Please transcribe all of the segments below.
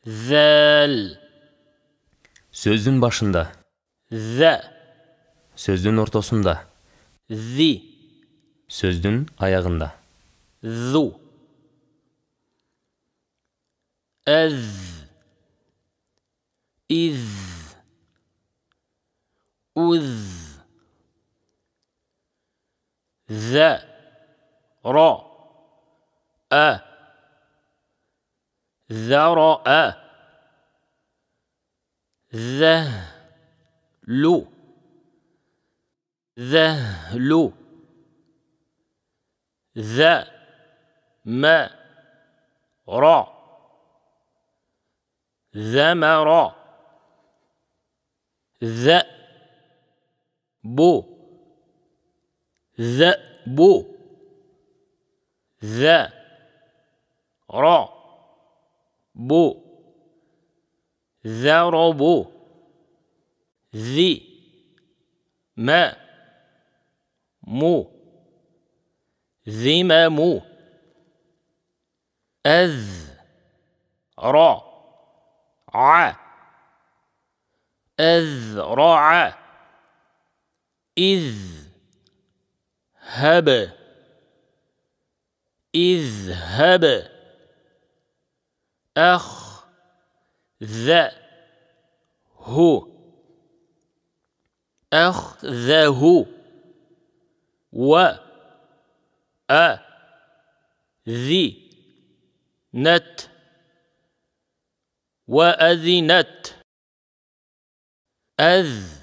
Зәл. Сөздүн башында. Зә. Сөздүн ортосунда. Зи. Сөздүн аягында. Зу. Әз. Из. Уз. Зә. Ра. Ә. Зәра. Ә. Зәлу. Зәлу. Зә. Мә. Ра. Зәмәра. Зә. Бу. Зәбу. Зә. Ра. Бу. Зәрабу. Зи. Мә. Му. Зимәму. Әз. Ра. Ә. أذرع. اذهب. اذهب. أخذه. أخذه. وأذنت. وأذنت. أذهل.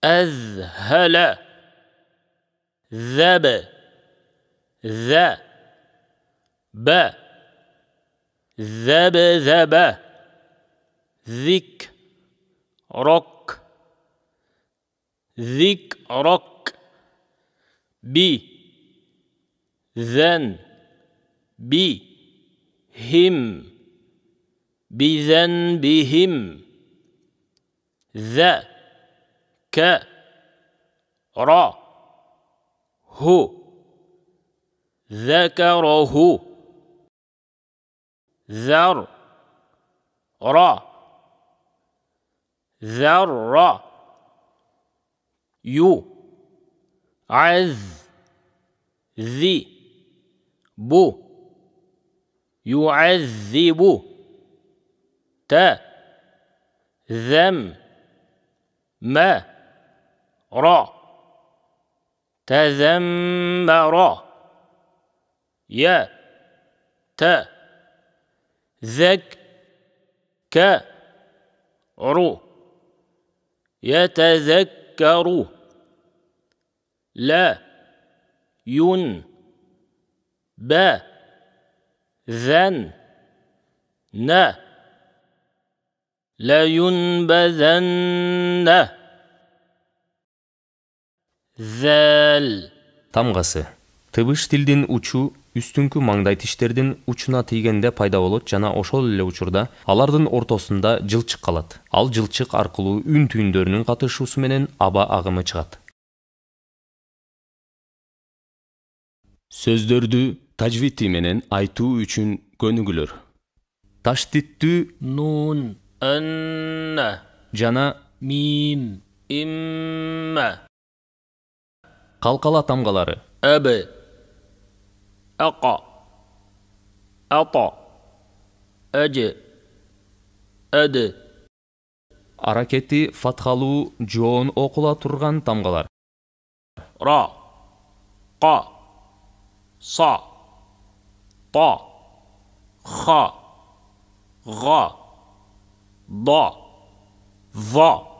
أذهل. ذب. ذب. ذبذب. ذكرك. ذكرك. بذنبهم. بذنبهم. ذكره. ذكره. ذر. ذر. يعذب. يعذب. تذمر. تذمر. يتذكر. يتذكر. لا ينبذن. لا ينبذن. ذال. Тамгасы. Тыбыш тилдин учу үстүнкү маңдай тиштердин учуна тийгенде пайда болот жана ошол эле учурда алардын ортосунда жылчык калат. Ал жылчык аркылуу үн түйүндөрүнүн катышуусу менен аба агымы чыгат. Сөздөрдү тажвити менен айтуу үчүн көнүгүлөр. Таштиттүү Нун. Анна. жана Мим. Имма. калкала тамгалары. أب. أقى. أطى. أج. أد. Аракети фатхалуу жоон окула турган тамгалар. را. قا. صا. طا. خا. غا. ضا. ظا.